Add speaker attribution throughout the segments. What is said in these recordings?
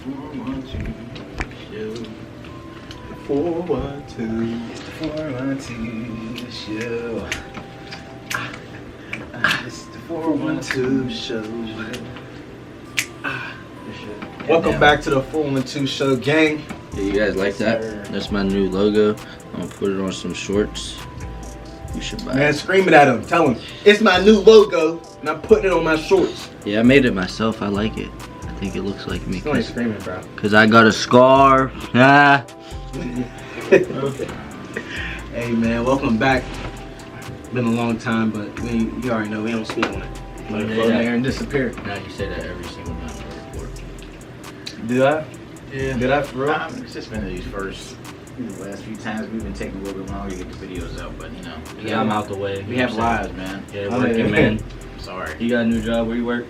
Speaker 1: 412 show.
Speaker 2: 412.
Speaker 1: It's the 412 show. It's the 412 show.
Speaker 2: Welcome back to the 412 show, gang.
Speaker 3: Yeah, you guys like that? That's my new logo. I'm gonna put it on some shorts. You should buy
Speaker 2: Man,
Speaker 3: it.
Speaker 2: scream it at him. Tell him it's my new logo, and I'm putting it on my shorts.
Speaker 3: Yeah, I made it myself. I like it. I think it looks like me.
Speaker 2: Still ain't screaming, bro.
Speaker 3: Cause I got a scar. Ah.
Speaker 2: Hey, man, welcome back. Been a long time, but you already know we don't speak on it. Let it float in there and disappear.
Speaker 3: Now you say that every single time I record.
Speaker 2: Did I?
Speaker 1: Yeah.
Speaker 2: Did I for real?
Speaker 1: It's just been these last few times we've been taking a little bit longer to get the videos out, but you know.
Speaker 3: Yeah, I'm out the way.
Speaker 1: We have lives, man.
Speaker 3: Yeah,
Speaker 2: Oh,
Speaker 3: working,
Speaker 2: yeah.
Speaker 3: man.
Speaker 1: Sorry.
Speaker 3: You got a new job? Where you work?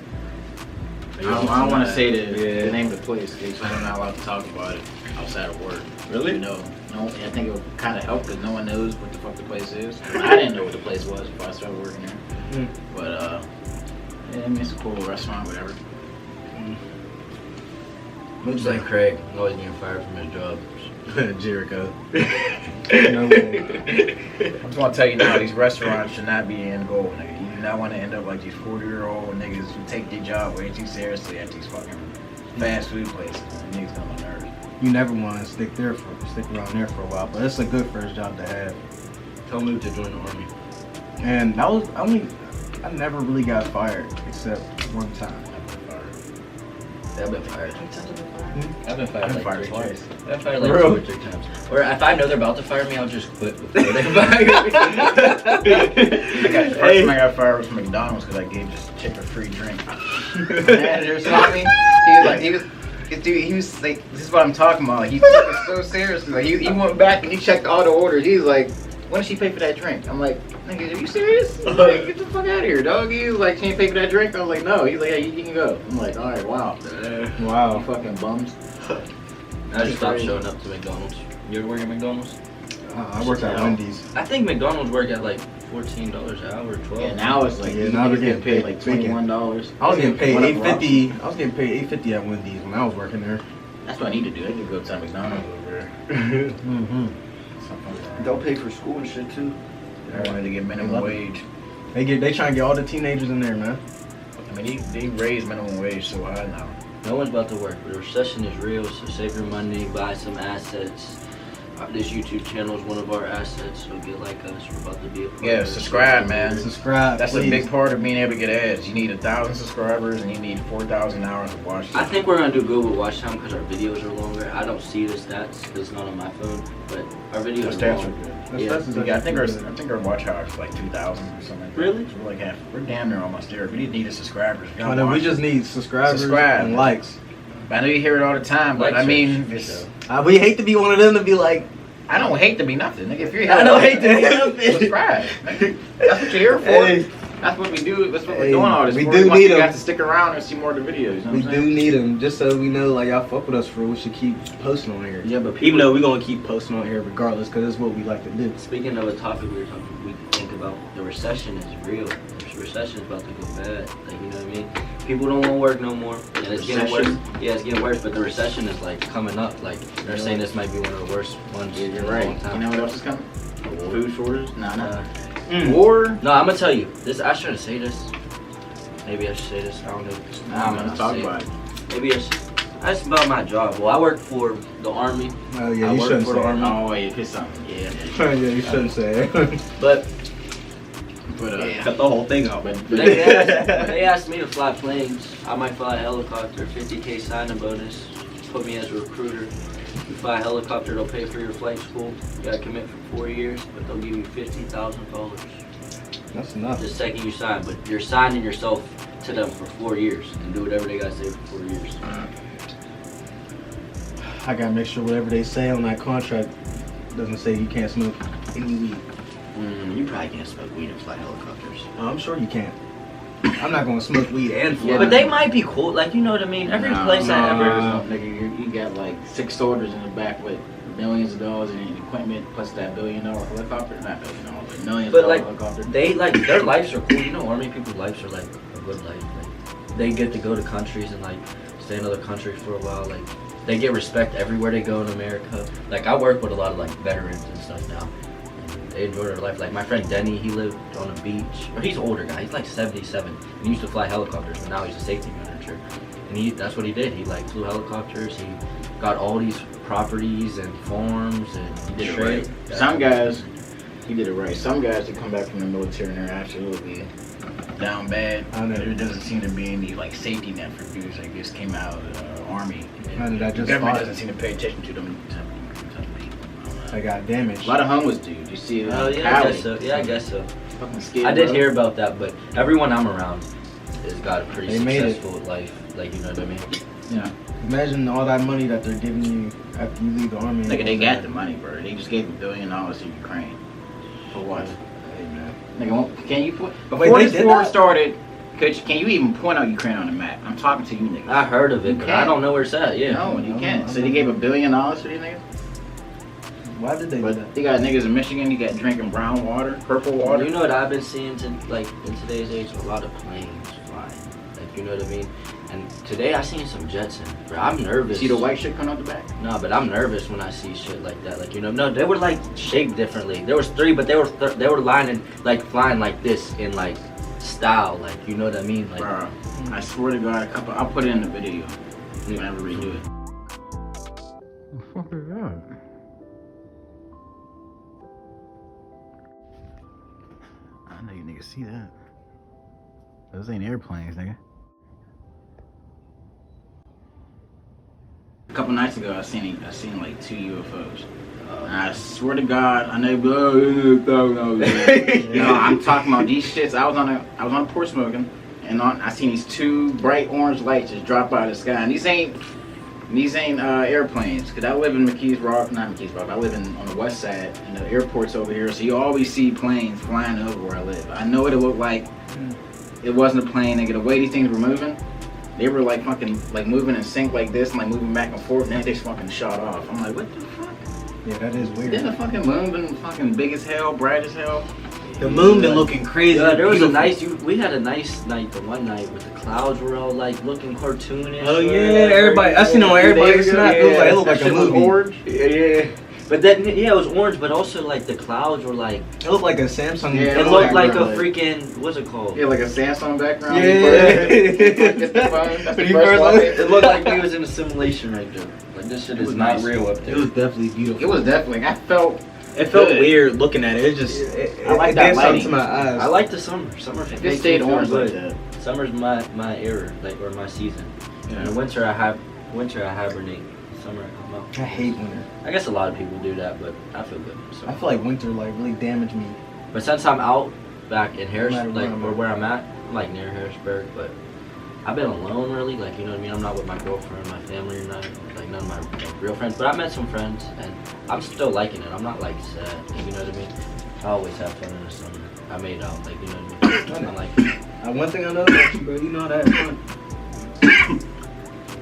Speaker 1: I don't want to say
Speaker 2: Yeah.
Speaker 1: the name of the place because I'm not allowed to talk about it outside of work.
Speaker 2: Really?
Speaker 1: You know, no, I think it would kind of help because no one knows what the fuck the place is. I didn't know what the place was before I started working there. But, yeah, I mean, it's a cool restaurant, whatever.
Speaker 3: Looks like Craig. Always getting fired from his job.
Speaker 2: Jericho.
Speaker 1: I'm just want to tell you now, these restaurants should not be the end goal, nigga. You do not want to end up like these 40-year-old niggas who take their job way too seriously at these fucking fast food places. And niggas come on nerves.
Speaker 2: You never want to stick around there for a while, but it's a good first job to have.
Speaker 3: Tell me to join the army.
Speaker 2: And that was I never really got fired except one time.
Speaker 3: I've been fired. I've been fired
Speaker 1: I've been
Speaker 3: like
Speaker 1: fired
Speaker 3: three
Speaker 1: twice.
Speaker 3: times. I've been fired like
Speaker 2: Bro.
Speaker 3: 2 or 3 times. Or if I know they're about to fire me, I'll just quit before they fire me.
Speaker 1: The first time I got fired was from McDonald's because I gave this chick a free drink. The manager saw me. He was like, this is what I'm talking about. Like, he took it so seriously. Like, he went back and he checked all the orders. He's like, when did she pay for that drink? I'm like, nigga, are you serious? He's like, get the fuck out of here, dog. He was like, she ain't pay for that drink? I was like, no. He's like, yeah, you can go. I'm like, alright, wow.
Speaker 2: Wow.
Speaker 1: You fucking bums.
Speaker 3: I just stopped showing up to McDonald's. You ever work at McDonald's?
Speaker 2: I worked at Wendy's.
Speaker 3: I think McDonald's work at like $14 an hour, 12.
Speaker 1: Yeah, now it's like,
Speaker 2: Yeah,
Speaker 1: you
Speaker 2: now they're
Speaker 1: get paid like
Speaker 2: getting
Speaker 1: $21.
Speaker 2: I was getting paid
Speaker 1: Whatever.
Speaker 2: $8.50. I was getting paid $8.50 at Wendy's when I was working there.
Speaker 1: That's what I need to do. I need to go to McDonald's over there.
Speaker 2: Mm-hmm.
Speaker 3: They'll pay for school and shit too.
Speaker 1: I wanted to get minimum wage.
Speaker 2: They try and get all the teenagers in there, man.
Speaker 1: I mean, they raise minimum wage so high now.
Speaker 3: No one's about to work. The recession is real, so save your money, buy some assets. This YouTube channel is one of our assets, so get like us. We're about to be a part
Speaker 1: Yeah,
Speaker 3: of it.
Speaker 1: subscribe, man.
Speaker 2: Subscribe.
Speaker 1: That's
Speaker 2: please.
Speaker 1: a big part of being able to get ads. You need 1,000 subscribers and you need 4,000 hours of watch time.
Speaker 3: I think we're gonna do good with watch time because our videos are longer. I don't see the stats because it's not on my phone, but our videos
Speaker 1: Our
Speaker 3: are
Speaker 1: stats
Speaker 3: long.
Speaker 1: are good.
Speaker 3: Yeah.
Speaker 1: I think our watch hours is like 2,000 or something. Like that.
Speaker 3: Really?
Speaker 1: So we're damn near almost there. We need the subscribers. If y'all
Speaker 2: Oh, no, we
Speaker 1: watch
Speaker 2: just
Speaker 1: it.
Speaker 2: need subscribers
Speaker 1: Subscribe.
Speaker 2: and likes.
Speaker 1: I know you hear it all the time, but
Speaker 3: Likes
Speaker 1: I mean,
Speaker 3: are-
Speaker 1: it's,
Speaker 2: We hate to be one of them to be like,
Speaker 1: I don't hate to be nothing. Nigga, if you're
Speaker 2: I don't hate to be nothing.
Speaker 1: subscribe. Nigga. That's what you're here for.
Speaker 2: Hey.
Speaker 1: That's what we do. That's what
Speaker 2: Hey,
Speaker 1: we're doing all this
Speaker 2: we
Speaker 1: for.
Speaker 2: do
Speaker 1: want
Speaker 2: need
Speaker 1: you
Speaker 2: them.
Speaker 1: guys to stick around and see more of the videos. You know
Speaker 2: we
Speaker 1: what I'm
Speaker 2: do
Speaker 1: saying?
Speaker 2: need them just so we know like y'all fuck with us for real. We should keep posting on here.
Speaker 3: Yeah, but
Speaker 2: Even though we're gonna keep posting on here regardless, because that's what we like to do.
Speaker 3: Speaking of a topic we think about, the recession is real. The recession is about to go bad. Like, you know what I mean? People don't want to work no more, and it's getting worse. Yeah, it's getting worse, but the recession is like coming up. Like, they're saying this might be one of the worst ones
Speaker 1: Yeah,
Speaker 3: in
Speaker 1: you're
Speaker 3: a
Speaker 1: right.
Speaker 3: long time.
Speaker 1: You know what else is coming? Food shortage? No, no.
Speaker 2: Mm.
Speaker 1: War?
Speaker 3: No, I'm gonna tell you. This I shouldn't say this. Maybe I should say this. I don't know.
Speaker 1: Nah, I'm gonna talk about it.
Speaker 3: Maybe I should. That's about my job. Well, I work for the Army.
Speaker 2: Oh yeah,
Speaker 3: I
Speaker 2: you
Speaker 3: work
Speaker 2: shouldn't
Speaker 3: for
Speaker 2: say
Speaker 3: the
Speaker 2: it.
Speaker 3: Army.
Speaker 1: Oh, wait, it's something. Yeah.
Speaker 2: Yeah, you shouldn't say it.
Speaker 3: But
Speaker 1: But,
Speaker 2: Cut the whole thing out.
Speaker 1: but
Speaker 3: they asked me to fly planes. I might fly a helicopter. 50K signing bonus. Put me as a recruiter. You fly a helicopter, they'll pay for your flight school. You gotta commit for 4 years, but they'll give you $50,000
Speaker 2: That's enough.
Speaker 3: the second you sign. But you're signing yourself to them for 4 years and do whatever they gotta say for 4 years.
Speaker 2: I gotta make sure whatever they say on that contract doesn't say you can't smoke any weed.
Speaker 3: You probably can't smoke weed and fly helicopters.
Speaker 2: Oh, I'm sure you can't. I'm not gonna smoke weed and fly.
Speaker 3: Yeah, but they might be cool. Like, you know what I mean? Every place I ever.
Speaker 1: Nigga, you got like 6 soldiers in the back with millions of dollars in equipment, plus that $1 billion helicopter. Not $1 billion, but millions
Speaker 3: But
Speaker 1: of
Speaker 3: like,
Speaker 1: helicopter.
Speaker 3: they like their lives are cool. You know, Army people's lives are like a good life. Like, they get to go to countries and like stay in other countries for a while. Like they get respect everywhere they go in America. Like I work with a lot of like veterans and stuff now. And they enjoy their life. Like my friend Denny, he lived on a beach. Or he's an older guy. He's like 77. And he used to fly helicopters, but now he's a safety manager. And that's what he did. He like flew helicopters. He got all these properties and farms, and he
Speaker 1: did it right. Some guys, he did it right. Some guys that come back from the military and they're absolutely down bad. There doesn't seem to be any like safety net for dudes like this came out of the army.
Speaker 2: How did I just
Speaker 1: the government doesn't seem to pay attention to them type of people.
Speaker 2: I got damaged.
Speaker 1: A lot of homeless dudes. You see it.
Speaker 3: Oh yeah, I guess so. Yeah, I guess so.
Speaker 1: Fucking scared,
Speaker 3: I did hear about that, but everyone I'm around has got a pretty
Speaker 2: They
Speaker 3: successful life. Like, you know what I mean?
Speaker 1: Yeah.
Speaker 2: Imagine all that money that they're giving you after you leave the army.
Speaker 1: Like they got the money, bro. They just gave $1 billion to Ukraine. For what?
Speaker 2: Hey, man.
Speaker 1: Nigga, can you put before
Speaker 2: Wait,
Speaker 1: this war started? Can you even point out Ukraine on the map? I'm talking to you niggas.
Speaker 3: I heard of it, but I don't know where it's at. Yeah.
Speaker 1: No, you can't. So they gave $1 billion to these niggas.
Speaker 2: Why did they do that?
Speaker 1: They got niggas in Michigan. You got drinking brown water, purple water.
Speaker 3: You know what I've been seeing like in today's age? A lot of planes flying. Like, you know what I mean? And today I seen some Jetson. Bro, I'm nervous.
Speaker 1: See the white shit coming out the back?
Speaker 3: No, but I'm nervous when I see shit like that. Like, you know, no, they were like shaped differently. There was 3, but they were lining like flying like this in like style. Like, you know what I mean? Like,
Speaker 1: bro, I swear to God, I'll put it in the video whenever we do it.
Speaker 2: What the fuck is that?
Speaker 1: I know you niggas see that. Those ain't airplanes, nigga. A couple nights ago, I seen like 2 UFOs. And I swear to God, I know. No, I'm talking about these shits. I was on a porch smoking, and I seen these 2 bright orange lights just drop out of the sky. And these ain't airplanes. Cause I live in McKees Rock, not McKees Rock. I live on the west side, and the airport's over here. So you always see planes flying over where I live. I know what it looked like. It wasn't a plane. Nigga, the way these things were moving. They were like fucking like moving in sync like this and like moving back and forth, and then they just fucking shot off. I'm like, what the fuck?
Speaker 2: Yeah, that is weird.
Speaker 1: Then the fucking moon been fucking big as hell, bright as hell.
Speaker 2: The moon been looking crazy.
Speaker 3: Yeah, there was we had a nice night the one night with the clouds were all like looking cartoonish.
Speaker 2: Oh yeah, everybody. I seen on everybody's snap. It looked like a movie.
Speaker 1: Orange. Yeah.
Speaker 3: But then, yeah, it was orange, but also like the clouds were like.
Speaker 2: It looked like a Samsung.
Speaker 3: Yeah, it looked like a freaking. What's it called?
Speaker 1: Yeah, like a Samsung background.
Speaker 2: Yeah.
Speaker 3: It looked like he was in a simulation right there. Like this shit is not real up there.
Speaker 2: It was definitely beautiful.
Speaker 1: It was definitely.
Speaker 2: It felt weird looking at it. It just.
Speaker 1: I like that lighting
Speaker 2: to my eyes.
Speaker 3: I like the summer. Summer.
Speaker 1: It stayed orange like that.
Speaker 3: Summer's my era, like or my season.
Speaker 1: Yeah.
Speaker 3: In the winter I hibernate. Summer I come out.
Speaker 2: I hate winter.
Speaker 3: I guess a lot of people do that, but I feel good. So.
Speaker 2: I feel like winter like really damaged me.
Speaker 3: But since I'm out back in Harrisburg, like
Speaker 2: where
Speaker 3: or where I'm at, I'm like near Harrisburg, but I've been alone really. Like, you know what I mean? I'm not with my girlfriend, my family, or not like none of my real friends. But I met some friends, and I'm still liking it. I'm not like sad. You know what I mean? I always have fun in the summer. I made out, like, you know what I mean? I'm like.
Speaker 2: One thing I know about you, bro, you know how to have fun.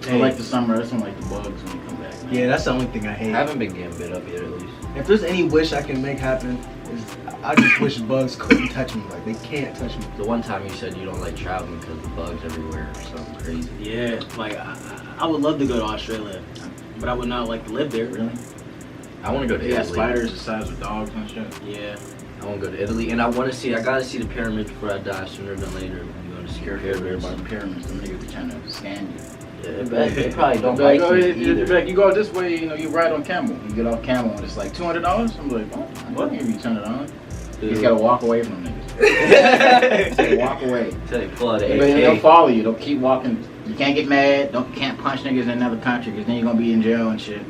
Speaker 1: I like the summer. I just don't like the bugs when you come back. Man.
Speaker 2: Yeah, that's the only thing I hate.
Speaker 3: I haven't been getting bit up yet, at least.
Speaker 2: If there's any wish I can make happen, is I just wish bugs couldn't touch me. Like, they can't touch me.
Speaker 3: The one time you said you don't like traveling because the bugs everywhere or something crazy.
Speaker 2: Yeah, like, I would love to go to Australia, but I would not like to live there.
Speaker 1: Really?
Speaker 3: I want to go to Italy.
Speaker 1: Spiders the size of dogs and shit.
Speaker 2: Yeah.
Speaker 3: I want to go to Italy, and I gotta see the pyramids before I die sooner than later. I'm going to see
Speaker 1: Everybody by the pyramids. Them niggas be trying to scam you.
Speaker 3: Yeah, they probably don't like you either.
Speaker 1: You go this way, you ride on camel. You get off camel and it's like $200. I'm like, what? Give you $200. You just gotta walk away from them niggas. Just gotta walk away.
Speaker 3: Until they pull out the
Speaker 1: But
Speaker 3: AK.
Speaker 1: they'll follow you. They'll keep walking. You can't get mad. You can't punch niggas in another country because then you're gonna be in jail and shit.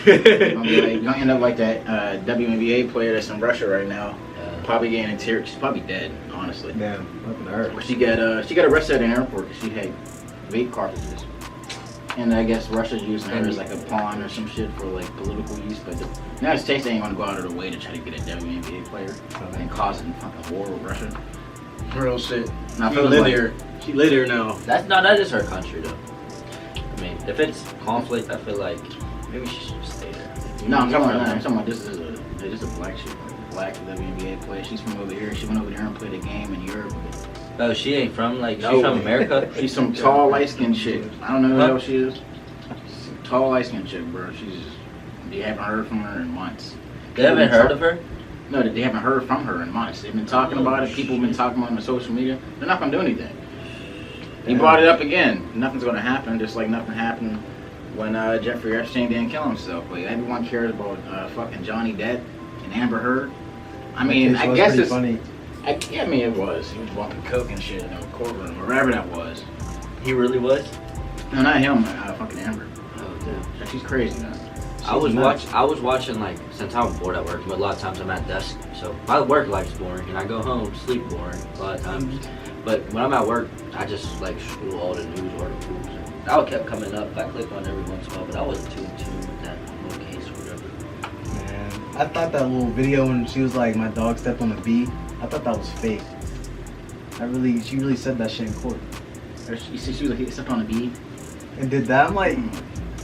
Speaker 1: You're gonna end up like that WNBA player that's in Russia right now. Probably getting tears. She's probably dead, honestly.
Speaker 2: Damn, fucking hurt.
Speaker 1: But she got arrested at an airport because she had vape cartridges. And I guess Russia's using her as like a pawn or some shit for like political use, but the United States ain't gonna go out of their way to try to get a WNBA player and cause a fucking war with Russia.
Speaker 2: Real shit.
Speaker 1: And I feel like
Speaker 2: she live here now.
Speaker 3: That is her country though. I mean, if it's conflict, I feel like maybe she should just stay there.
Speaker 1: No, I'm talking about this is a black chick, like a black WNBA player. She's from over here. She went over there and played a game in Europe.
Speaker 3: Oh, she ain't from like
Speaker 1: No.
Speaker 3: she's from America.
Speaker 1: She's some tall, light-skinned chick. I don't know who the hell she is. She's some tall, light-skinned chick, bro. They haven't heard from her in months.
Speaker 3: They haven't heard of her.
Speaker 1: No, they haven't heard from her in months. They've been talking about it. People have been talking about it on social media. They're not gonna do anything. He brought it up again. Nothing's gonna happen. Just like nothing happened when Jeffrey Epstein didn't kill himself. Like everyone cares about fucking Johnny Depp and Amber Heard. I mean, I guess it's
Speaker 2: funny.
Speaker 1: I mean, it was. He was walking coke and shit in a courtroom or wherever that was.
Speaker 3: He really was.
Speaker 1: No, not him. Fucking Amber.
Speaker 3: Oh damn.
Speaker 1: She's crazy, man.
Speaker 3: I was watching like since I'm bored at work, but a lot of times I'm at desk, so my work life's boring, and I go home sleep boring a lot of times. But when I'm at work, I just like scroll all the news articles. And that kept coming up. I click on every once in a while, but I wasn't too in tune with that little case or whatever.
Speaker 2: Man, I thought that little video when she was like, my dog stepped on a bee, I thought that was fake. She really said that shit in court.
Speaker 1: You see, she was like, he stepped on a bee.
Speaker 2: And did that? I'm like,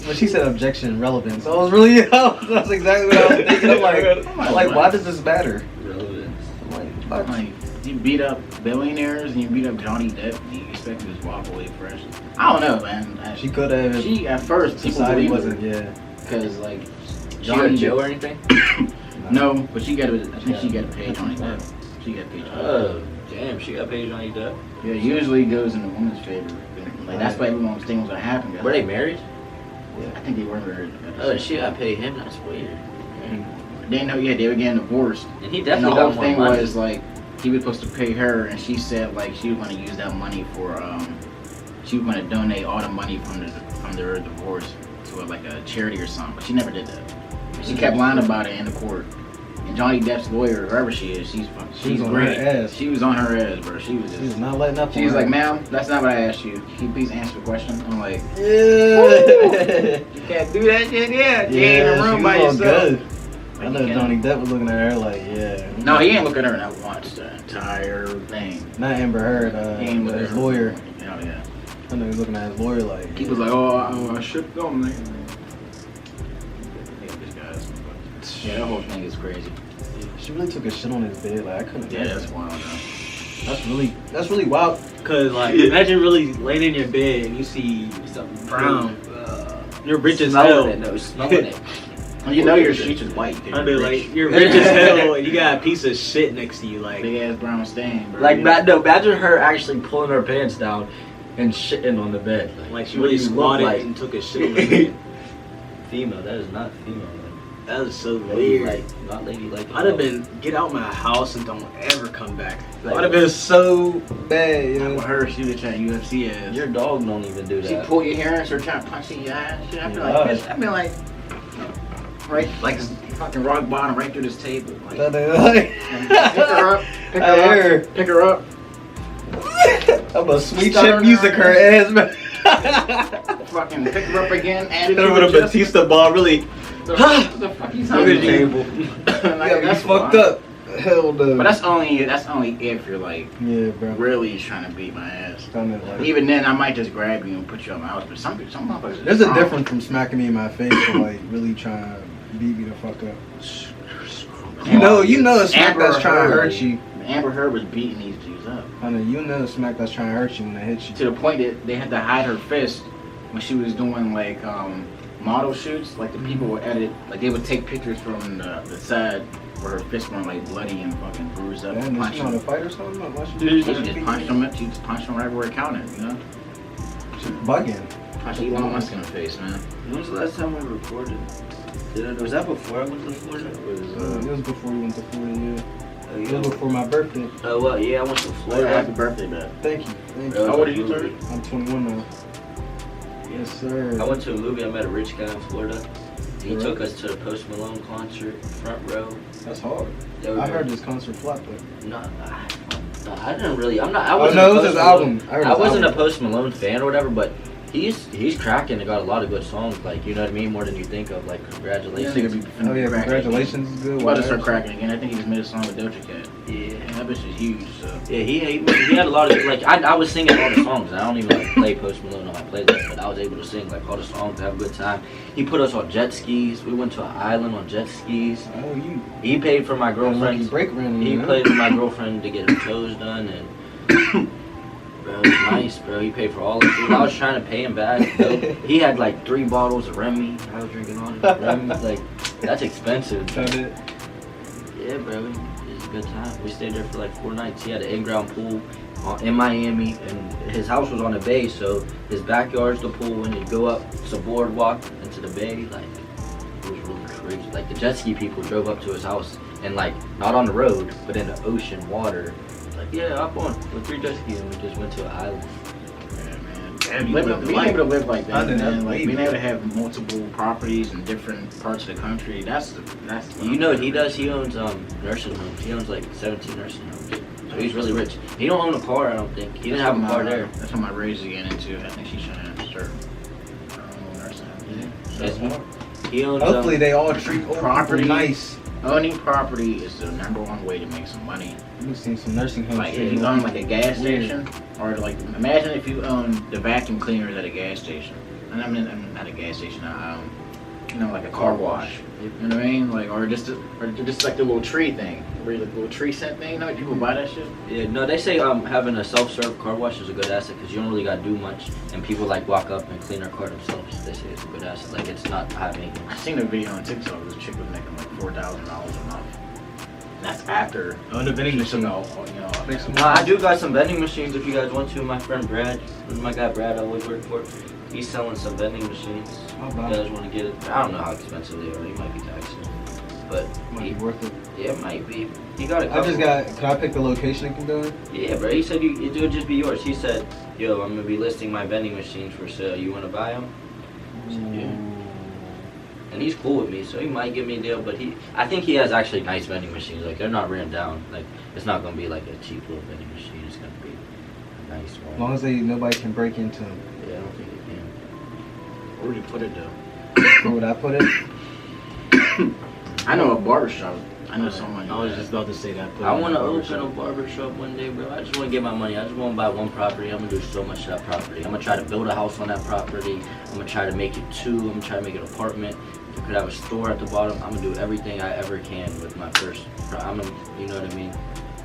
Speaker 2: when she said objection relevant, so I was really, that's exactly what I was thinking. I'm like, why does this matter?
Speaker 3: Relevance.
Speaker 2: I'm like, fuck.
Speaker 1: Like, you beat up billionaires and you beat up Johnny Depp and you expect to just walk away fresh. I don't know, man.
Speaker 2: She could have.
Speaker 1: She, at first, people
Speaker 2: Society
Speaker 1: believed
Speaker 2: wasn't,
Speaker 1: her.
Speaker 2: yeah.
Speaker 1: Because, like,
Speaker 3: She go to jail or anything?
Speaker 1: No, but I think she got to pay Johnny Depp. She got paid Johnny Depp.
Speaker 3: Oh, damn, she got paid Johnny Depp.
Speaker 1: Yeah, usually it goes in the woman's favor. Like, that's why everyone was thinking was going to happen.
Speaker 3: Were they married?
Speaker 1: I think they were married.
Speaker 3: Oh, she got paid him. That's weird.
Speaker 1: They know, yeah, they were getting divorced.
Speaker 3: And he
Speaker 1: And
Speaker 3: definitely
Speaker 1: the whole
Speaker 3: got more
Speaker 1: thing
Speaker 3: money.
Speaker 1: was, like, he was supposed to pay her, and she said, like, she was going to use that money for, she was going to donate all the money from their divorce to, like, a charity or something. But she never did that. She kept lying about it in the court. And Johnny Depp's lawyer, whoever she is, she's
Speaker 2: on
Speaker 1: great.
Speaker 2: her ass.
Speaker 1: She was on her ass, bro. She was
Speaker 2: She's
Speaker 1: just.
Speaker 2: not letting up.
Speaker 1: She was like, "Ma'am, that's not what I asked you. Can you please answer the question?" I'm like,
Speaker 2: yeah.
Speaker 1: "You can't do that shit, yeah. You
Speaker 2: Yeah,
Speaker 1: ain't in the room
Speaker 2: she
Speaker 1: by
Speaker 2: was all
Speaker 1: yourself."
Speaker 2: good. I know Johnny Depp was looking at her like, yeah.
Speaker 1: No, he ain't looking at her not once. The entire thing.
Speaker 2: Not Amber Heard,
Speaker 1: He ain't looking
Speaker 2: his
Speaker 1: at her.
Speaker 2: lawyer.
Speaker 1: Hell yeah.
Speaker 2: I know he was looking at his lawyer like.
Speaker 1: He was like, "Oh, I should go, man." Yeah, that whole thing is crazy.
Speaker 2: She really took a shit on his bed. Like I couldn't.
Speaker 1: Yeah,
Speaker 2: imagine.
Speaker 1: that's wild, man.
Speaker 2: That's really wild. Cause like, imagine really laying in your bed and you see something brown. You're rich as hell.
Speaker 3: Smelling it, no, smelling it.
Speaker 1: Well, you know your sheets is white.
Speaker 2: I mean, like you're rich as hell and you got a piece of shit next to you. Like
Speaker 1: Big ass brown stain, bro.
Speaker 3: Like, no, imagine her actually pulling her pants down and shitting on the bed.
Speaker 2: like she
Speaker 3: What
Speaker 2: really
Speaker 3: do you look
Speaker 2: squatted
Speaker 3: like?
Speaker 2: and took a shit on the bed.
Speaker 3: Female, that is not female.
Speaker 2: That was so
Speaker 3: Lady
Speaker 2: weird.
Speaker 3: like, not lady like.
Speaker 2: I'd have been get out my house and don't ever come back.
Speaker 3: Like,
Speaker 2: I'd have been so bad, you
Speaker 1: Not
Speaker 2: know.
Speaker 1: with her, she was trying UFC ass.
Speaker 3: Your dog don't even do
Speaker 1: She
Speaker 3: that.
Speaker 1: pull your hair and start trying to punch you in your ass. Shit, I feel like,
Speaker 2: Gosh.
Speaker 1: bitch, I feel like, right, like fucking rock bottom right through this table. Like,
Speaker 2: That they like.
Speaker 1: pick her up.
Speaker 2: I'm a sweet
Speaker 1: Start
Speaker 2: chin
Speaker 1: on
Speaker 2: music
Speaker 1: her
Speaker 2: her ass, man.
Speaker 1: Fucking pick her up again. Add it
Speaker 2: Hit her
Speaker 1: to
Speaker 2: with a
Speaker 1: her chest.
Speaker 2: Batista ball, really.
Speaker 1: The fuck you
Speaker 2: Look
Speaker 1: talking
Speaker 2: at you.
Speaker 1: about?
Speaker 2: Yeah,
Speaker 1: Like,
Speaker 2: that's fucked
Speaker 1: fine.
Speaker 2: up. Hell no.
Speaker 1: But that's only if you're like
Speaker 2: yeah, bro.
Speaker 1: really trying to beat my ass.
Speaker 2: Kinda like-
Speaker 1: Even then, I might just grab you and put you on my house. But some motherfuckers.
Speaker 2: There's a
Speaker 1: strong.
Speaker 2: difference from smacking me in my face to like really trying to beat me the fuck up. You know a smack
Speaker 1: Amber
Speaker 2: that's trying to
Speaker 1: Heard.
Speaker 2: hurt you.
Speaker 1: Amber Heard was beating these dudes up
Speaker 2: I know you know a smack that's trying to hurt you when it hits you.
Speaker 1: to the point that they had to hide her fist when she was doing like model shoots. Like the people would edit, like they would take pictures from the side where her fists were like bloody and fucking bruised up.
Speaker 2: Damn,
Speaker 1: Punch
Speaker 2: is she on a
Speaker 1: them.
Speaker 2: fight or something? Like, why
Speaker 1: She just punched them. She just punched them right where it counted. You know,
Speaker 2: She's bugging.
Speaker 1: punched Elon Musk in the face, man.
Speaker 3: When was the last time we recorded? Was that before I went to Florida? Or
Speaker 2: It was before you went to Florida, yeah.
Speaker 3: oh,
Speaker 2: It
Speaker 3: yeah.
Speaker 2: was before my birthday.
Speaker 3: Oh, well, yeah, I went to Florida.
Speaker 1: Happy birthday, man.
Speaker 2: Thank you. Thank
Speaker 3: That
Speaker 2: you.
Speaker 3: was
Speaker 1: How old are
Speaker 3: a
Speaker 1: you,
Speaker 3: movie.
Speaker 1: sir?
Speaker 2: I'm 21 now. Yes, sir.
Speaker 3: I went to a movie. I met a rich guy in Florida. He
Speaker 2: Really?
Speaker 3: took us to the Post Malone concert, front row.
Speaker 2: That's hard.
Speaker 3: They were
Speaker 2: I heard this concert flopped, but
Speaker 3: No, I didn't really. I'm not. I
Speaker 2: oh
Speaker 3: wasn't.
Speaker 2: no,
Speaker 3: a
Speaker 2: it was
Speaker 3: Post
Speaker 2: his
Speaker 3: Malone-
Speaker 2: album. I heard
Speaker 3: I
Speaker 2: his
Speaker 3: wasn't
Speaker 2: album.
Speaker 3: a Post Malone fan or whatever, but he's cracking and got a lot of good songs. Like, you know what I mean, more than you think of. Like, congratulations.
Speaker 2: Oh yeah, congratulations is good.
Speaker 1: I'm about to start cracking again. I think he just made a song with Doja Cat.
Speaker 3: Yeah.
Speaker 1: That bitch is huge, so.
Speaker 3: Yeah, he had a lot of like I was singing all the songs. I don't even like play Post Malone on my playlist, but I was able to sing like all the songs, have a good time. He put us on jet skis. We went to an island on jet skis.
Speaker 2: Oh, you
Speaker 3: He paid for my
Speaker 2: lucky
Speaker 3: girlfriend.
Speaker 2: break running.
Speaker 3: He
Speaker 2: you know?
Speaker 3: played with my girlfriend to get her toes done, and bro. It's nice, bro. He paid for all of it. I was trying to pay him back. Bro. He had like 3 bottles of Remy. I was drinking all this Remy. Like, that's expensive. Yeah, bro. It's a good time. We stayed there for like 4 nights. He had an in-ground pool in Miami, and his house was on the bay, so his backyard's the pool, and you go up, it's a boardwalk into the bay. Like, it was really crazy. Like, the jet ski people drove up to his house, and like, not on the road, but in the ocean water. Like, yeah, up on with 3 jet skis, and we just went to an island.
Speaker 1: Being able to live like that, man, like being able to have multiple properties in different parts of the country, that's
Speaker 3: you know what he does? He owns nursing homes. He owns like 17 nursing homes. So he's really rich. He don't own a car, I don't think. He didn't have a car there.
Speaker 1: That's what my Ray's getting into. I think she's trying to start nursing homes.
Speaker 3: He owns.
Speaker 2: Hopefully they all treat
Speaker 1: property
Speaker 2: nice.
Speaker 1: Owning property is the #1 way to make some money.
Speaker 2: We've seen some nursing homes.
Speaker 1: Like if you own like a gas station, or like imagine if you own the vacuum cleaners at a gas station. And I mean not a gas station, you know, like a car wash. You know what I mean? Like or just like the little tree thing, where the little tree scent thing. You know, people buy that shit.
Speaker 3: Yeah, no, they say having a self-serve car wash is a good asset because you don't really gotta do much, and people like walk up and clean their car themselves. They say it's a good asset. Like it's not having.
Speaker 1: I seen a video on TikTok. This chick was making like $4,000 a month. That's after
Speaker 2: the vending machine.
Speaker 3: No, I do got some vending machines if you guys want to. My friend Brad, my guy Brad, I always work for. He's selling some vending machines.
Speaker 2: Oh,
Speaker 3: If you guys want to get it? I don't know how expensive they are. They might be taxing, but
Speaker 2: Might be worth it.
Speaker 3: yeah, it might be. He got a
Speaker 2: I
Speaker 3: couple.
Speaker 2: just got. Can I pick the location it can go in?
Speaker 3: Yeah, bro. He said it would just be yours. He said, "Yo, I'm gonna be listing my vending machines for sale. You want to buy them?" Yeah. And he's cool with me, so he might give me a deal. But I think he has actually nice vending machines. Like they're not ran down. Like it's not gonna be like a cheap little vending machine. It's gonna be a nice one.
Speaker 2: As long as nobody can break into them.
Speaker 3: Yeah, I don't think it can.
Speaker 1: Where would you put it though?
Speaker 2: Where would I put it?
Speaker 1: I know a barbershop. I know someone.
Speaker 2: I was just about to say that.
Speaker 3: I want to open a barbershop one day, bro. I just want to get my money. I just want to buy one property. I'm going to do so much to that property. I'm going to try to build a house on that property. I'm going to try to make it 2. I'm going to try to make it an apartment. If I could have a store at the bottom, I'm going to do everything I ever can with my first. You know what I mean?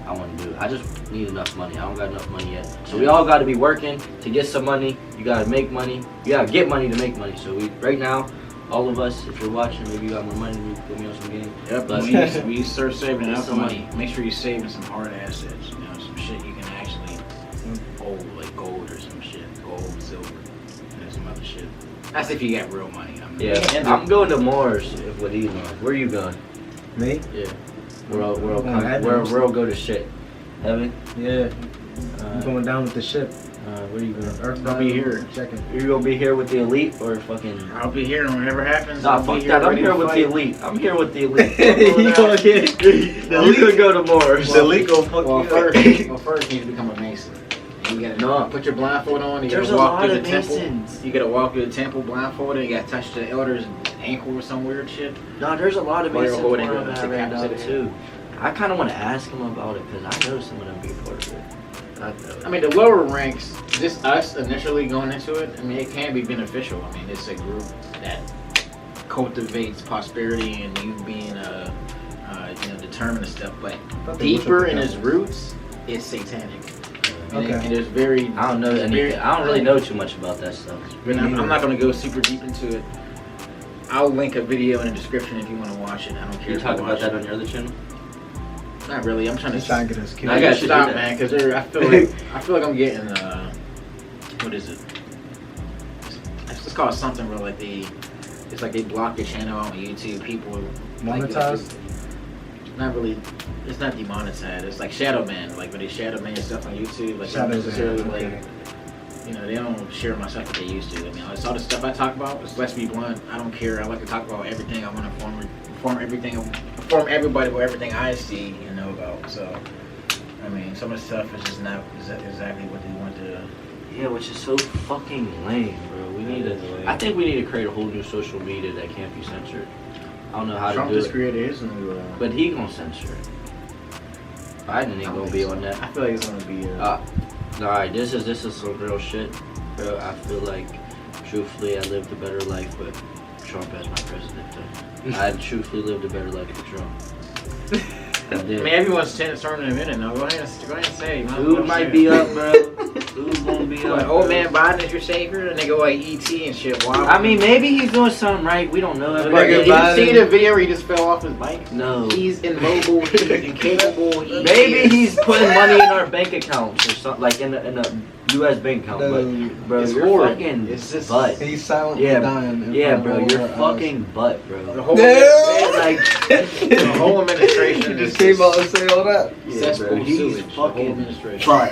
Speaker 3: I want to do. I just need enough money. I don't got enough money yet. So we all got to be working to get some money. You got to make money. You got to get money to make money. So right now, all of us, if you're watching, maybe you got more money, you can put me on some game.
Speaker 1: Yep,
Speaker 3: but
Speaker 1: when you start saving enough
Speaker 3: some
Speaker 1: money, make sure you're saving some hard assets. You know, some shit you can actually hold, like gold or some shit, gold, silver, and some other shit. That's if you got real money.
Speaker 3: I'm going to Mars with Elon. Where are you going?
Speaker 2: Me?
Speaker 3: Yeah. We'll go to shit. Heaven?
Speaker 2: Yeah. I'm going down with the ship.
Speaker 3: Where are you going?
Speaker 2: Earth,
Speaker 1: I'll be here.
Speaker 2: Checking.
Speaker 3: You gonna be here with the elite or fucking?
Speaker 1: I'll be here, and whatever happens.
Speaker 3: Nah,
Speaker 1: I'll
Speaker 3: fuck
Speaker 1: be
Speaker 3: that. I'm
Speaker 1: ready
Speaker 3: here
Speaker 1: to
Speaker 3: with
Speaker 1: fight.
Speaker 3: the elite. I'm here with the elite.
Speaker 2: You gonna get
Speaker 3: The elite could go to Mars.
Speaker 2: The elite gonna fuck
Speaker 1: Well,
Speaker 2: you
Speaker 1: first you need to become a mason. You gotta
Speaker 3: No.
Speaker 1: put your blindfold on. You
Speaker 3: There's
Speaker 1: gotta
Speaker 3: a
Speaker 1: walk
Speaker 3: lot
Speaker 1: through
Speaker 3: of
Speaker 1: the temple.
Speaker 3: masons.
Speaker 1: You gotta walk through the temple blindfolded. You gotta touch the elder's ankle or some weird shit.
Speaker 3: No, there's a lot of
Speaker 1: Or you're
Speaker 3: masons
Speaker 1: holding
Speaker 3: around
Speaker 1: the
Speaker 3: that I ran down
Speaker 1: decapitated
Speaker 3: too. I kind of want to ask him about it because I know some of them be a part of it.
Speaker 1: I mean, the lower ranks, just us initially going into it, I mean, it can be beneficial. I mean, it's a group that cultivates prosperity and you being determined and stuff. But deeper in its roots, it's satanic. And there's very.
Speaker 3: I don't know anything. I don't really know too much about that stuff.
Speaker 1: I'm not going to go super deep into it. I'll link a video in the description if you want to watch it. I don't care.
Speaker 3: You
Speaker 1: if
Speaker 3: talk
Speaker 1: you
Speaker 3: about
Speaker 1: watch
Speaker 3: that
Speaker 1: it.
Speaker 3: on your other channel?
Speaker 1: Not really. I'm trying to
Speaker 2: get us killed.
Speaker 1: I gotta
Speaker 3: should
Speaker 1: stop,
Speaker 3: do that.
Speaker 1: man, because I feel like I'm getting what is it? It's just called something where like it's like they block your channel on YouTube. People
Speaker 2: Monetized?
Speaker 1: Not really. It's not demonetized. It's like shadow ban. Like when they shadow ban stuff on YouTube, like they don't necessarily like. You know, they don't share my stuff like they used to. I mean, it's all the stuff I talk about. Let's be blunt. I don't care. I like to talk about everything. I want to inform everybody about everything I see and know about. So, I mean, some of the stuff is just not exactly what they want to.
Speaker 3: Yeah, which is so fucking lame, bro. I think we need to create a whole new social media that can't be censored. I don't know how
Speaker 1: Trump
Speaker 3: to do
Speaker 1: just
Speaker 3: it.
Speaker 1: created his new.
Speaker 3: But he gonna censor it. Biden ain't gonna be on that.
Speaker 1: I feel like it's gonna be.
Speaker 3: Alright, this is some real shit, bro. I feel like, truthfully, I lived a better life with Trump as my president. Though. I truthfully lived a better life with Trump. I did.
Speaker 1: I mean, everyone's starting to admit it now. Go ahead and say.
Speaker 3: Food might be up, bro. Who's gonna be
Speaker 1: What,
Speaker 3: up?
Speaker 1: old
Speaker 3: bro?
Speaker 1: man Biden is your savior? And they go like ET and shit. Wow.
Speaker 3: I mean, maybe he's doing something right. We don't know.
Speaker 1: Bro,
Speaker 2: Nigga
Speaker 1: did you
Speaker 2: Biden-
Speaker 1: see the video where he just fell off his bike?
Speaker 3: No.
Speaker 1: He's immobile. He's incapable.
Speaker 3: Maybe he's putting money in our bank accounts or something, like in a U.S. bank account.
Speaker 2: Dude,
Speaker 3: But bro,
Speaker 1: it's
Speaker 3: you're
Speaker 1: horrid.
Speaker 3: fucking
Speaker 1: It's just-
Speaker 3: butt.
Speaker 2: He's silently
Speaker 3: Yeah,
Speaker 2: dying. in
Speaker 3: Yeah,
Speaker 2: front
Speaker 3: bro,
Speaker 2: of
Speaker 3: you're
Speaker 2: our eyes.
Speaker 3: fucking butt,
Speaker 1: The
Speaker 3: bro.
Speaker 1: whole,
Speaker 2: Damn.
Speaker 3: Like,
Speaker 1: the whole administration
Speaker 2: You
Speaker 1: is
Speaker 2: just came out and say all that.
Speaker 3: yeah,
Speaker 1: cesspool
Speaker 3: bro, he's
Speaker 1: sewage. The whole
Speaker 3: fucking
Speaker 1: administration.
Speaker 3: butt.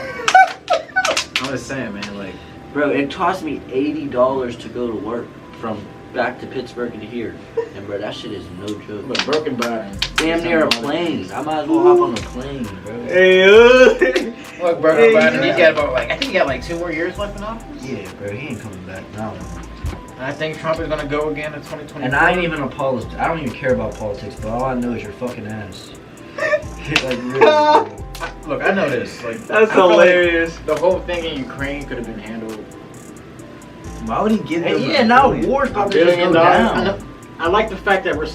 Speaker 1: I'm just saying, man. Like,
Speaker 3: Bro, it cost me $80 to go to work from back to Pittsburgh and here, and bro, that shit is no joke.
Speaker 1: but broken Biden.
Speaker 3: Damn near a plane. I might as well hop on a plane, bro.
Speaker 1: Look, broken Biden. He's got about like I think he got like 2 more years left in office.
Speaker 3: Yeah, bro, he ain't coming back now.
Speaker 1: And I think Trump is gonna go again in 2024.
Speaker 3: And I ain't even a politics. I don't even care about politics, but all I know is your fucking ass. Like, really, bro.
Speaker 1: Look, I know this. Like,
Speaker 2: That's
Speaker 1: I feel like
Speaker 2: hilarious.
Speaker 1: the whole thing in Ukraine could have been handled.
Speaker 2: Why would he give them?
Speaker 3: And yeah, now war's about to just go down.
Speaker 1: I like the fact that we're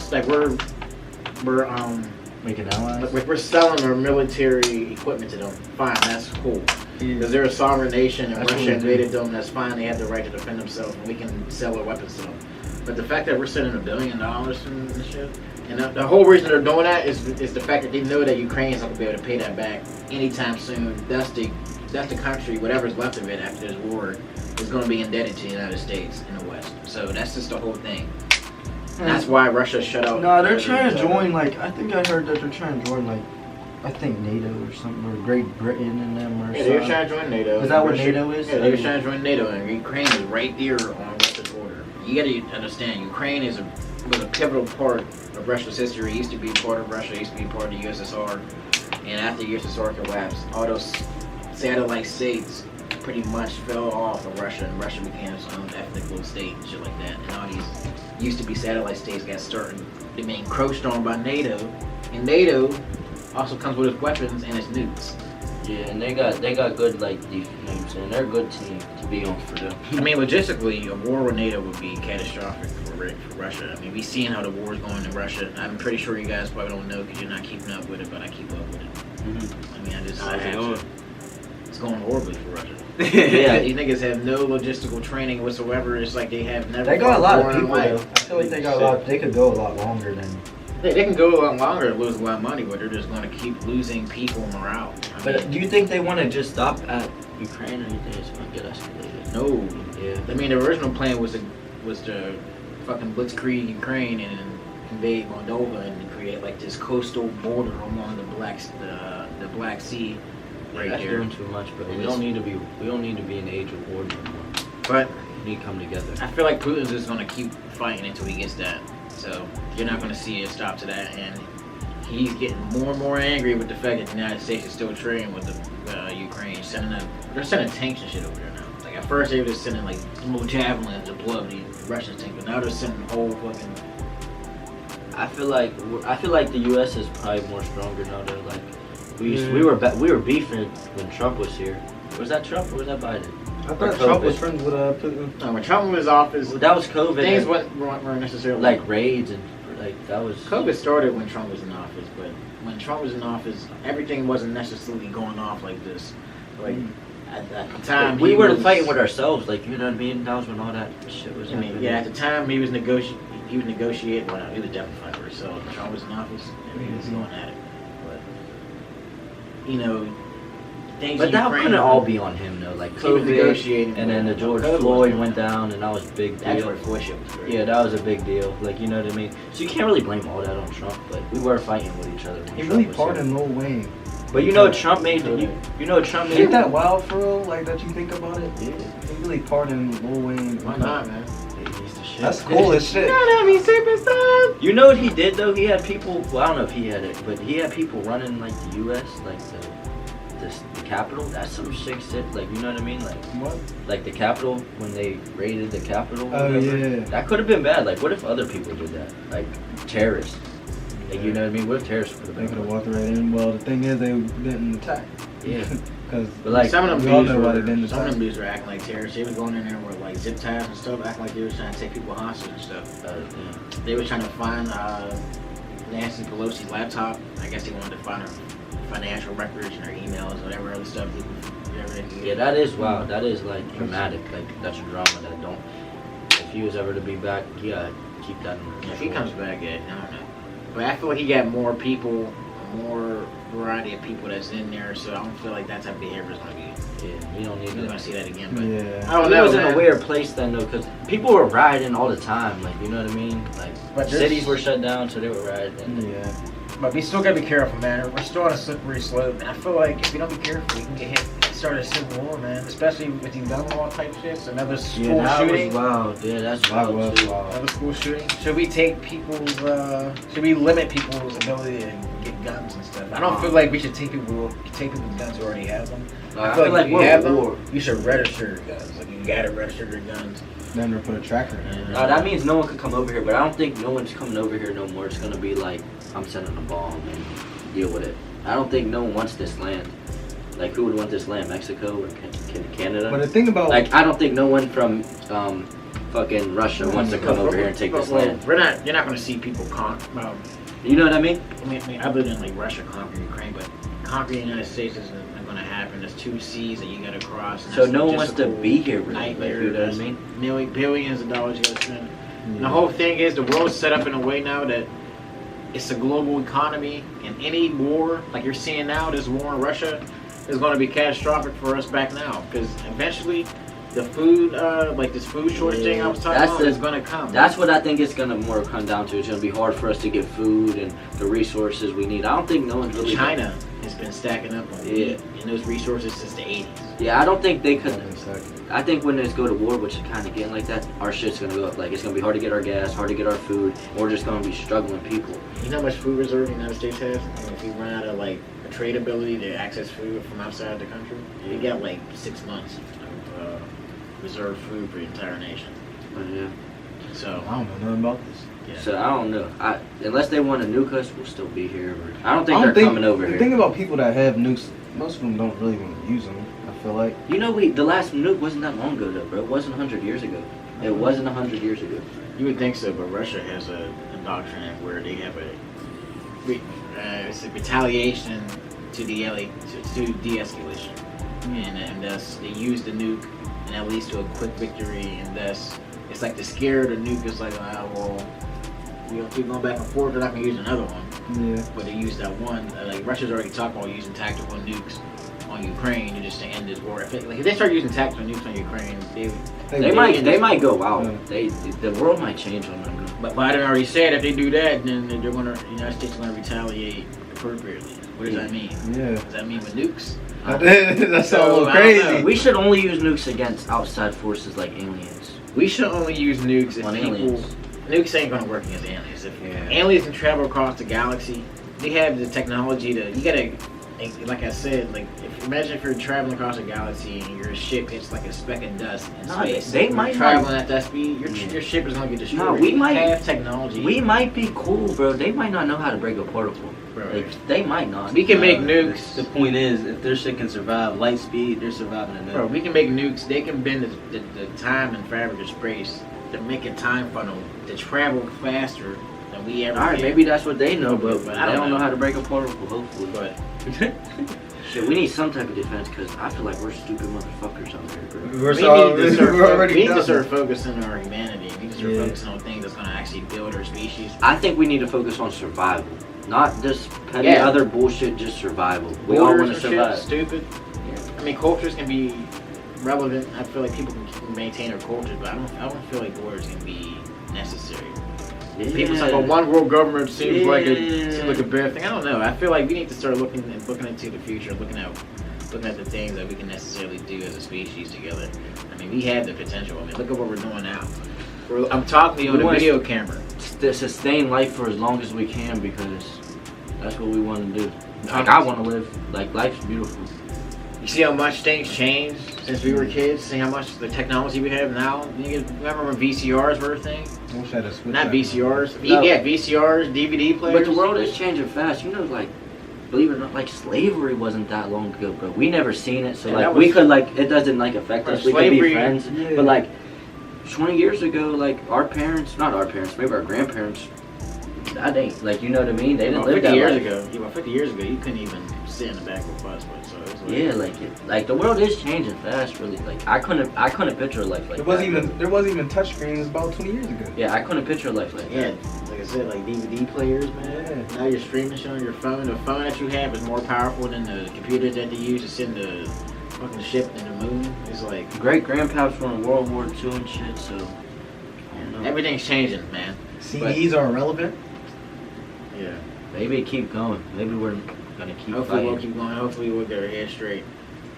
Speaker 3: Making allies.
Speaker 1: we're selling our military equipment to them. Fine, that's cool. Because they're a sovereign nation and
Speaker 2: That's what
Speaker 1: Russia
Speaker 2: we do.
Speaker 1: invaded them. That's fine. They have the right to defend themselves, and we can sell our weapons to them. But the fact that we're sending $1 billion and shit, and the whole reason they're doing that is the fact that they know that Ukraine's not gonna be able to pay that back anytime soon. That's the country, whatever's left of it after this war, is going to be indebted to the United States and the West. So that's just the whole thing. And that's why Russia shut out.
Speaker 4: No, they're trying to join, like, I think I heard that they're trying to join, like, I think NATO or something, or Great Britain and them or
Speaker 1: Yeah, they were
Speaker 4: something.
Speaker 1: trying to join NATO.
Speaker 4: Is that what
Speaker 1: Russia-
Speaker 4: NATO is?
Speaker 1: Yeah, they were trying to join NATO, and Ukraine is right there on Russia's border. You gotta understand, Ukraine was a pivotal part of Russia's history. It used to be part of Russia, it used to be part of the USSR. And after the USSR collapsed, all those satellite states pretty much fell off of Russia, and Russia became its own ethnic little state and shit like that. And all these used to be satellite states got started being encroached on by NATO, and NATO also comes with its weapons and its nukes.
Speaker 3: Yeah, and they got good like defense, you know what I'm saying? They're a good team to be on for them.
Speaker 1: I mean, logistically, a war with NATO would be catastrophic for Russia. I mean, we've seen how the war is going in Russia. I'm pretty sure you guys probably don't know because you're not keeping up with it, but I keep up with it. I mean, I have to. It's going horribly for Russia.
Speaker 3: Yeah.
Speaker 1: These niggas have no logistical training whatsoever. It's like they have never.
Speaker 4: They got a lot of
Speaker 1: fought war in
Speaker 4: people,
Speaker 1: life.
Speaker 4: though. I feel like they got a lot, they could go a lot longer than.
Speaker 1: They can go a lot longer and lose a lot of money, but they're just going to keep losing people morale.
Speaker 3: But do you think they want to just stop at Ukraine, or do you think it's going to get escalated?
Speaker 1: No.
Speaker 3: Yeah.
Speaker 1: I mean, the original plan was to fucking blitzkrieg Ukraine and invade Moldova and create like this coastal border along the Black Sea, right
Speaker 3: That's
Speaker 1: there.
Speaker 3: doing too much, bro.
Speaker 1: It
Speaker 3: We
Speaker 1: is.
Speaker 3: don't need to be in the age of war no more.
Speaker 1: But
Speaker 3: We need to come together.
Speaker 1: I feel like Putin's just gonna keep fighting until he gets that. So you're not gonna see a stop to that, and he's getting more and more angry with the fact that the United States is still trading with the Ukraine, they're sending tanks and shit over there now. Like at first they were just sending like little javelins to blow up the Russian tanks, but now they're sending whole fucking.
Speaker 3: I feel like the U.S. is probably more stronger now. They're like we were beefing when Trump was here. Was that Trump or was that Biden?
Speaker 4: I thought Trump was friends with Putin.
Speaker 1: No, when Trump was in office,
Speaker 3: That was COVID.
Speaker 1: things weren't necessarily
Speaker 3: like raids and like that was.
Speaker 1: COVID started when Trump was in office, but when Trump was in office, everything wasn't necessarily going off like this. Like at the time,
Speaker 3: we
Speaker 1: he
Speaker 3: were
Speaker 1: was-
Speaker 3: fighting with ourselves, like you know what I mean. That was when all that shit was
Speaker 1: I mean,
Speaker 3: happening.
Speaker 1: yeah, at the time he was negotiating. Well, no, he was definitely fighting for himself. When Trump was in office, he was going at it. But you know, things.
Speaker 3: But
Speaker 1: in
Speaker 3: that
Speaker 1: Ukraine,
Speaker 3: couldn't all be on him though. Like
Speaker 1: he was
Speaker 3: COVID,
Speaker 1: negotiating,
Speaker 3: and then the George
Speaker 1: COVID was
Speaker 3: Floyd
Speaker 1: going
Speaker 3: went
Speaker 1: on.
Speaker 3: down, and that was a big
Speaker 1: That's
Speaker 3: deal.
Speaker 1: where Floyd shit was very.
Speaker 3: Yeah, that was a big deal. Like you know what I mean. So you can't really blame all that on Trump, but we were fighting with each other. When
Speaker 4: He
Speaker 3: Trump
Speaker 4: really
Speaker 3: was here.
Speaker 4: pardoned Lil Wayne.
Speaker 3: But you know Trump made you know Trump made
Speaker 4: Ain't that wild for real? Like that you think about it?
Speaker 3: Yeah.
Speaker 4: He really pardoned Lil Wayne.
Speaker 1: Why not, man?
Speaker 3: He's the shit.
Speaker 4: That's cool as shit.
Speaker 3: You know what he did though? He had people. Well, I don't know if he had it, but he had people running like the U.S. like the Capitol. That's some sick shit. Like you know what I mean? Like
Speaker 4: What?
Speaker 3: like the Capitol when they raided the Capitol. or
Speaker 4: Oh,
Speaker 3: whatever.
Speaker 4: yeah.
Speaker 3: That could have been bad. Like what if other people did that? Like terrorists. Like you know what I mean? What if terrorists could have
Speaker 4: They
Speaker 3: been?
Speaker 4: could have walked right in. Well, the thing is, they didn't attack.
Speaker 3: Yeah.
Speaker 4: Because
Speaker 3: But like
Speaker 1: some of them
Speaker 4: we all
Speaker 1: dudes
Speaker 4: know why
Speaker 1: were,
Speaker 4: they didn't
Speaker 1: some of
Speaker 4: attack.
Speaker 1: them dudes were acting like terrorists. They was going in there with like zip ties and stuff, acting like they was trying to take people hostage and stuff.
Speaker 3: yeah.
Speaker 1: They were trying to find Nancy Pelosi's laptop. I guess they wanted to find her financial records and her emails, whatever other stuff they whatever they do.
Speaker 3: Yeah, that is wow. That is like dramatic. Like that's a drama that don't. If he was ever to be back, you gotta keep that in
Speaker 1: If he comes back, yeah, I don't know. But I feel like he got more people, more variety of people that's in there, so I don't feel like that type of behavior is gonna be.
Speaker 3: Yeah, you don't need
Speaker 1: We're
Speaker 3: to.
Speaker 1: gonna see that again. But
Speaker 4: Yeah.
Speaker 1: I don't
Speaker 3: It
Speaker 1: know.
Speaker 3: was in
Speaker 1: Man.
Speaker 3: a weird place then though, because people were rioting all the time. Like you know what I mean? Like
Speaker 1: But there's-
Speaker 3: cities were shut down, so they were rioting.
Speaker 4: Yeah.
Speaker 1: But we still gotta be careful, man. We're still on a slippery slope, and I feel like if we don't be careful, we can get hit. Start a civil war, man. Especially with these gun law type shits. Another school
Speaker 3: Yeah, that
Speaker 1: shooting.
Speaker 3: was wild. Yeah, that's
Speaker 4: That
Speaker 3: wild
Speaker 4: was
Speaker 3: too.
Speaker 4: wild.
Speaker 1: Another school shooting. Should we take people's? Should we limit people's ability to get guns and stuff? I don't feel like we should take people's guns who already have them.
Speaker 3: I feel like
Speaker 1: if you
Speaker 3: we're
Speaker 1: have
Speaker 3: at
Speaker 1: them,
Speaker 3: war.
Speaker 1: you should register your guns. Like you gotta register your guns.
Speaker 4: Then they put a tracker in it.
Speaker 3: That means no one could come over here, but I don't think no one's coming over here no more. It's gonna be like I'm sending a bomb and deal with it. I don't think no one wants this land. Like who would want this land? Mexico or Canada?
Speaker 4: But the thing about
Speaker 3: Like I don't think no one from fucking Russia wants to come over here and take this land.
Speaker 1: You're not gonna see people
Speaker 3: You know what I mean?
Speaker 1: I mean, other than like Russia conquering Ukraine, but conquering the United States isn't going to happen. There's 2 seas that you got to cross. And
Speaker 3: So
Speaker 1: that's
Speaker 3: no one wants to
Speaker 1: logistical
Speaker 3: be here, really. Like,
Speaker 1: nightmare.
Speaker 3: you know what I
Speaker 1: That's
Speaker 3: mean?
Speaker 1: Billions of dollars you got to spend. And the whole thing is the world's set up in a way now that it's a global economy, and any war like you're seeing now, this war in Russia, is going to be catastrophic for us back now because eventually. The food, like this food shortage thing I was talking about, is going to come.
Speaker 3: That's what I think it's going to more come down to. It's going to be hard for us to get food and the resources we need. I don't think no one's really...
Speaker 1: China has been stacking up on wheat and those resources since the 80s.
Speaker 3: Yeah, I don't think they could... I think when they go to war, which is kind of getting like that, our shit's going to go up. Like, it's going to be hard to get our gas, hard to get our food. We're just going to be struggling people.
Speaker 1: You know how much food reserve the United States has? And if we run out of, like, a trade ability to access food from outside the country, we got, like, 6 months of reserve food for the entire nation.
Speaker 3: Yeah.
Speaker 1: So,
Speaker 4: I don't know nothing about this.
Speaker 1: yeah.
Speaker 3: So, I don't know. Unless they want to nuke us, we'll still be here. But I don't think they're coming over
Speaker 4: the
Speaker 3: here.
Speaker 4: The thing about people that have nukes, most of them don't really want to use them, I feel like.
Speaker 3: You know, the last nuke wasn't that long ago, though, bro. It wasn't 100 years ago. It wasn't 100 years ago.
Speaker 1: You would think so, but Russia has a doctrine where they have it's a retaliation to de-escalation. And thus they use the nuke, and that leads to a quick victory, and thus it's like the scare of the nuke is like, well, we'll keep going back and forth, they're not going to use another one.
Speaker 4: Yeah.
Speaker 1: But they use that one, like Russia's already talked about using tactical nukes on Ukraine just to end this war. If they start using tactical nukes on Ukraine,
Speaker 3: They might go out. The world might change on them.
Speaker 1: But Biden already said if they do that, then they're gonna, the United States is going to retaliate appropriately. What does that mean?
Speaker 4: Yeah.
Speaker 1: Does that mean with nukes?
Speaker 4: That's
Speaker 1: So,
Speaker 4: all
Speaker 1: I don't know.
Speaker 4: crazy.
Speaker 3: We should only use nukes against outside forces like aliens.
Speaker 1: We should only use nukes if
Speaker 3: On
Speaker 1: people.
Speaker 3: aliens.
Speaker 1: Nukes ain't gonna work against aliens. If
Speaker 3: Yeah.
Speaker 1: aliens can travel across the galaxy, they have the technology to. You gotta, like I said, imagine if you're traveling across the galaxy and your ship hits like a speck of dust in
Speaker 3: Nah,
Speaker 1: space.
Speaker 3: they
Speaker 1: You're
Speaker 3: might
Speaker 1: traveling at that speed. Your ship is gonna get destroyed.
Speaker 3: Nah, we
Speaker 1: We
Speaker 3: might-
Speaker 1: have technology.
Speaker 3: We might be cool, bro. They might not know how to break a particle.
Speaker 1: Bro,
Speaker 3: Like, they might not.
Speaker 1: we can make nukes.
Speaker 2: The point is, if their shit can survive light speed, they're surviving a nuke.
Speaker 1: Bro, we can make nukes. They can bend the time and fabric of space to make a time funnel to travel faster than we ever.
Speaker 3: All right,
Speaker 1: did.
Speaker 3: maybe that's what they know, but
Speaker 1: But
Speaker 3: I don't know how to break a particle. Hopefully,
Speaker 1: But
Speaker 3: shit, we need some type of defense because I feel like we're stupid motherfuckers out here, bro.
Speaker 4: We're,
Speaker 1: we need to start focusing on our humanity. We need to start focusing on things that's going to actually build our species.
Speaker 3: I think we need to focus on survival, not just petty
Speaker 1: Yeah.
Speaker 3: other bullshit. Just survival. We all
Speaker 1: Borders
Speaker 3: want to
Speaker 1: and shit,
Speaker 3: survive.
Speaker 1: stupid. I mean, cultures can be relevant. I feel like people can maintain their cultures, but I don't feel like borders can be necessary.
Speaker 3: Yeah.
Speaker 1: People say, "Well, one world government seems like
Speaker 3: Yeah.
Speaker 1: a bad thing." I don't know. I feel like we need to start looking into the future, looking at the things that we can necessarily do as a species together. I mean, we have the potential. I mean, look at what we're doing now. I'm talking to you on a video camera.
Speaker 3: Sustain life for as long as we can because that's what we want to do. Like I want to live. Like life's beautiful.
Speaker 1: You see how much things changed since we were kids? See how much the technology we have now? You remember when VCRs were a thing?
Speaker 4: I wish I had a switch.
Speaker 1: Not VCRs.
Speaker 3: No.
Speaker 1: Yeah, VCRs, DVD players.
Speaker 3: But the world is changing fast. You know, like, believe it or not, like slavery wasn't that long ago, bro. We never seen it, so
Speaker 1: Yeah,
Speaker 3: like
Speaker 1: that
Speaker 3: we
Speaker 1: was-
Speaker 3: could like it doesn't like affect us. We could be
Speaker 1: slavery-
Speaker 3: friends,
Speaker 4: yeah.
Speaker 3: but like 20 years ago, like our parents, not our parents, maybe our grandparents. That ain't like you know what I mean. They didn't
Speaker 1: Well,
Speaker 3: live
Speaker 1: 50
Speaker 3: that
Speaker 1: years
Speaker 3: life.
Speaker 1: ago. Yeah, well, 50 years ago, you couldn't even sit in the back of a bus, but so it was
Speaker 3: Yeah, like the world is changing fast, really. Like I couldn't picture a life like
Speaker 2: There
Speaker 3: that.
Speaker 2: wasn't even touchscreens about 20 years ago.
Speaker 3: Yeah, I couldn't picture a life like
Speaker 1: Yeah,
Speaker 3: that.
Speaker 1: like I said, like DVD players, man.
Speaker 2: Yeah.
Speaker 1: Now you're streaming shit on your phone. The phone that you have is more powerful than the computer that they use to send the fucking ship in the moon. It's like
Speaker 3: Great grandpaps were in World War II and shit, so I don't know.
Speaker 1: everything's changing, man.
Speaker 2: CDs are irrelevant.
Speaker 1: Yeah.
Speaker 3: Maybe it keep going. Maybe we're gonna keep
Speaker 1: Hopefully
Speaker 3: fighting.
Speaker 1: we'll keep going. Hopefully we'll get our head straight.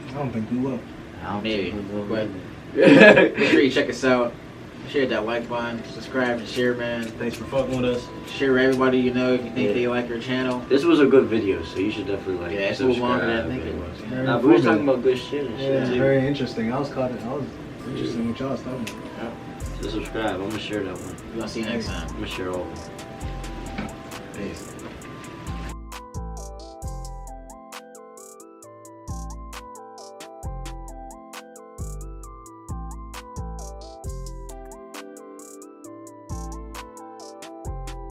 Speaker 2: I don't think we will.
Speaker 3: I don't
Speaker 1: Maybe,
Speaker 3: think we will
Speaker 1: but-
Speaker 3: either.
Speaker 1: Make sure you check us out. Share that like button. Subscribe and share, man.
Speaker 2: Thanks for fucking with us.
Speaker 1: Share with everybody you know if you think
Speaker 3: Yeah.
Speaker 1: they like our channel.
Speaker 3: This was a good video, so you should definitely like
Speaker 1: Yeah, it's a little longer than I
Speaker 3: subscribe
Speaker 1: think it
Speaker 3: and-
Speaker 1: was.
Speaker 2: Very
Speaker 3: Nah, but we was talking
Speaker 2: informative.
Speaker 3: about good shit and
Speaker 2: Yeah,
Speaker 3: shit
Speaker 2: it's
Speaker 3: too.
Speaker 2: very interesting. I was interested in what y'all was talking about.
Speaker 3: So subscribe. I'm gonna share that one.
Speaker 1: We're gonna see you next time.
Speaker 3: I'm gonna share all of them.
Speaker 2: Peace.